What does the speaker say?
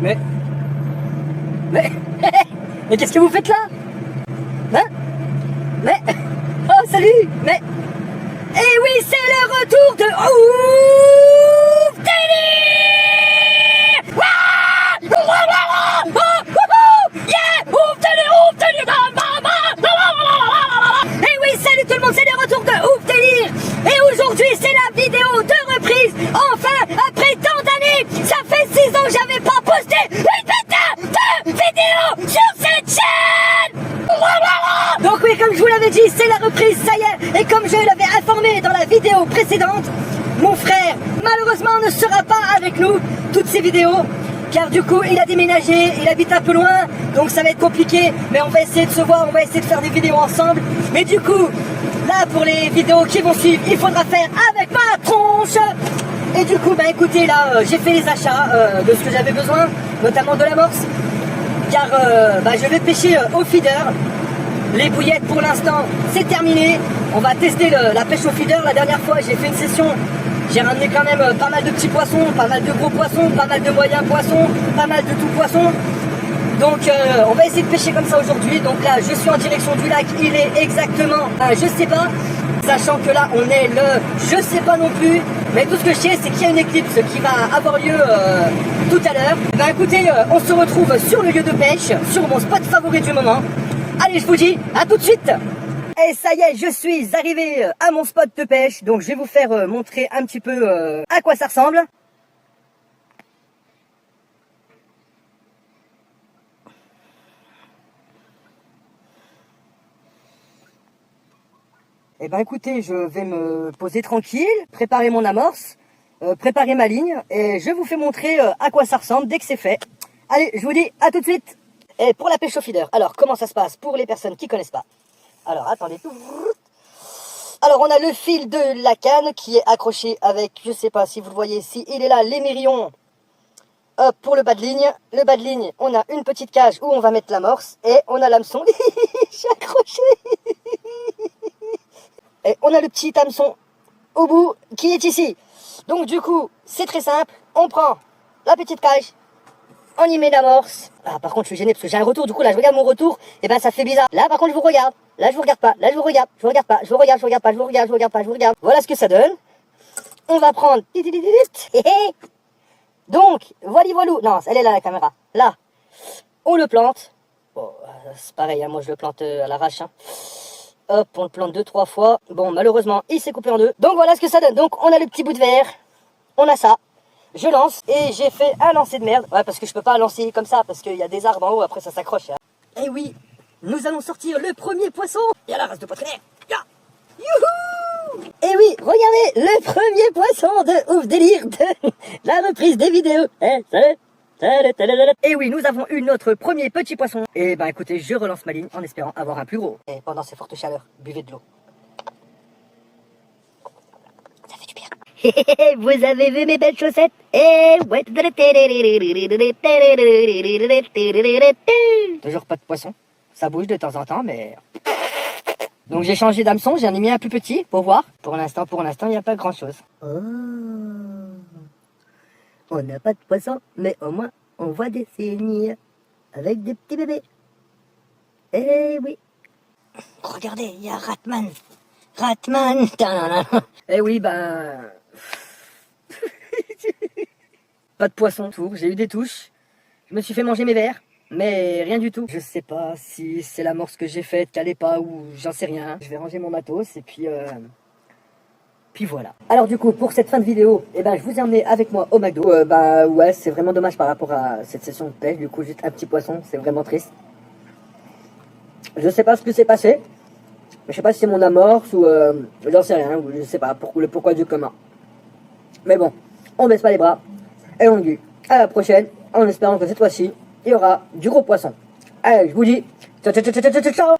Mais... Mais qu'est-ce que vous faites là? Hein? Mais... Oh, salut! Mais... Eh oui, c'est le retour de... Ouf Délire! Yeah! Ouf Délire! Eh oui, salut tout le monde, c'est le retour de Ouf Délire! Et aujourd'hui, c'est la vidéo de reprise! Enfin, après tant d'années, ça fait 6 ans que j'avais pas posté une putain de vidéo sur cette chaîne! Donc oui, comme je vous l'avais dit, c'est la reprise, ça y est. Et comme je l'avais informé dans la vidéo précédente, mon frère, malheureusement, ne sera pas avec nous toutes ces vidéos. Car du coup, il a déménagé, il habite un peu loin, donc ça va être compliqué. Mais on va essayer de se voir, on va essayer de faire des vidéos ensemble. Mais du coup, là, pour les vidéos qui vont suivre, il faudra faire avec ma tronche. Et du coup, bah écoutez, là, j'ai fait les achats de ce que j'avais besoin, notamment de l'amorce. Car je vais pêcher au feeder. Les bouillettes pour l'instant c'est terminé. On va tester la pêche au feeder. La dernière fois j'ai fait une session, j'ai ramené quand même pas mal de petits poissons, pas mal de gros poissons, pas mal de moyens poissons, pas mal de tout poisson. Donc on va essayer de pêcher comme ça aujourd'hui. Donc là je suis en direction du lac, il est exactement, je sais pas, sachant que là on est le, je sais pas non plus. Mais tout ce que je sais c'est qu'il y a une éclipse qui va avoir lieu tout à l'heure. Ben écoutez, on se retrouve sur le lieu de pêche, sur mon spot favori du moment. Allez, je vous dis à tout de suite. Et ça y est, je suis arrivé à mon spot de pêche. Donc je vais vous faire montrer un petit peu à quoi ça ressemble. Et ben écoutez, je vais me poser tranquille, préparer mon amorce, préparer ma ligne. Et je vous fais montrer à quoi ça ressemble dès que c'est fait. Allez, je vous dis à tout de suite. Et pour la pêche au feeder, alors comment ça se passe pour les personnes qui connaissent pas? Alors attendez. Alors on a le fil de la canne qui est accroché avec, je sais pas si vous le voyez ici, il est là, l'émerillon pour le bas de ligne. Le bas de ligne, on a une petite cage où on va mettre l'amorce et on a l'hameçon. Je suis accroché. Et on a le petit hameçon au bout qui est ici. Donc du coup, c'est très simple, on prend la petite cage. On y met l'amorce. Ah, par contre, je suis gêné parce que j'ai un retour. Du coup, là, je regarde mon retour. Et ben, ça fait bizarre. Là, par contre, je vous regarde. Là, je vous regarde pas. Là, je vous regarde. Je vous regarde pas. Je vous regarde, je vous regarde pas. Je vous regarde, je vous regarde pas. Je vous regarde. Voilà ce que ça donne. On va prendre. Donc, voilou. Non, elle est là, la caméra. Là, on le plante. Bon, c'est pareil, hein, moi, je le plante à l'arrache. Hein. Hop, on le plante 2-3 fois. Bon, malheureusement, il s'est coupé en deux. Donc, voilà ce que ça donne. Donc, on a le petit bout de verre. On a ça. Je lance et j'ai fait un lancer de merde. Ouais, parce que je peux pas lancer comme ça parce qu'il y a des arbres en haut, après ça s'accroche. Hein. Et oui, nous allons sortir le premier poisson. Y'a la race de poitrinaire. Youhou! Et oui, regardez, le premier poisson de Ouf Délire de la reprise des vidéos. Et oui, nous avons eu notre premier petit poisson. Et ben écoutez, je relance ma ligne en espérant avoir un plus gros. Et pendant ces fortes chaleurs, buvez de l'eau. Vous avez vu mes belles chaussettes? Eh ouais. Toujours pas de poisson. Ça bouge de temps en temps, mais... Donc j'ai changé d'hameçon, j'en ai mis un plus petit pour voir. Pour l'instant, il n'y a pas grand chose. Oh. On n'a pas de poisson, mais au moins on voit des signes avec des petits bébés. Eh oui. Regardez, il y a Ratman. Ratman. Eh oui, ben... Pas de poisson autour, j'ai eu des touches. Je me suis fait manger mes vers, mais rien du tout. Je sais pas si c'est l'amorce que j'ai faite, qu'elle est pas, ou j'en sais rien. Je vais ranger mon matos et puis voilà. Alors du coup, pour cette fin de vidéo, eh ben, je vous ai emmené avec moi au McDo. Ouais, c'est vraiment dommage par rapport à cette session de pêche. Du coup, juste un petit poisson, c'est vraiment triste. Je sais pas ce que s'est passé. Je sais pas si c'est mon amorce ou j'en sais rien, ou je sais pas le pourquoi du comment. Mais bon, on baisse pas les bras et on dit à la prochaine en espérant que cette fois-ci il y aura du gros poisson. Allez, je vous dis ciao ciao ciao ciao ciao.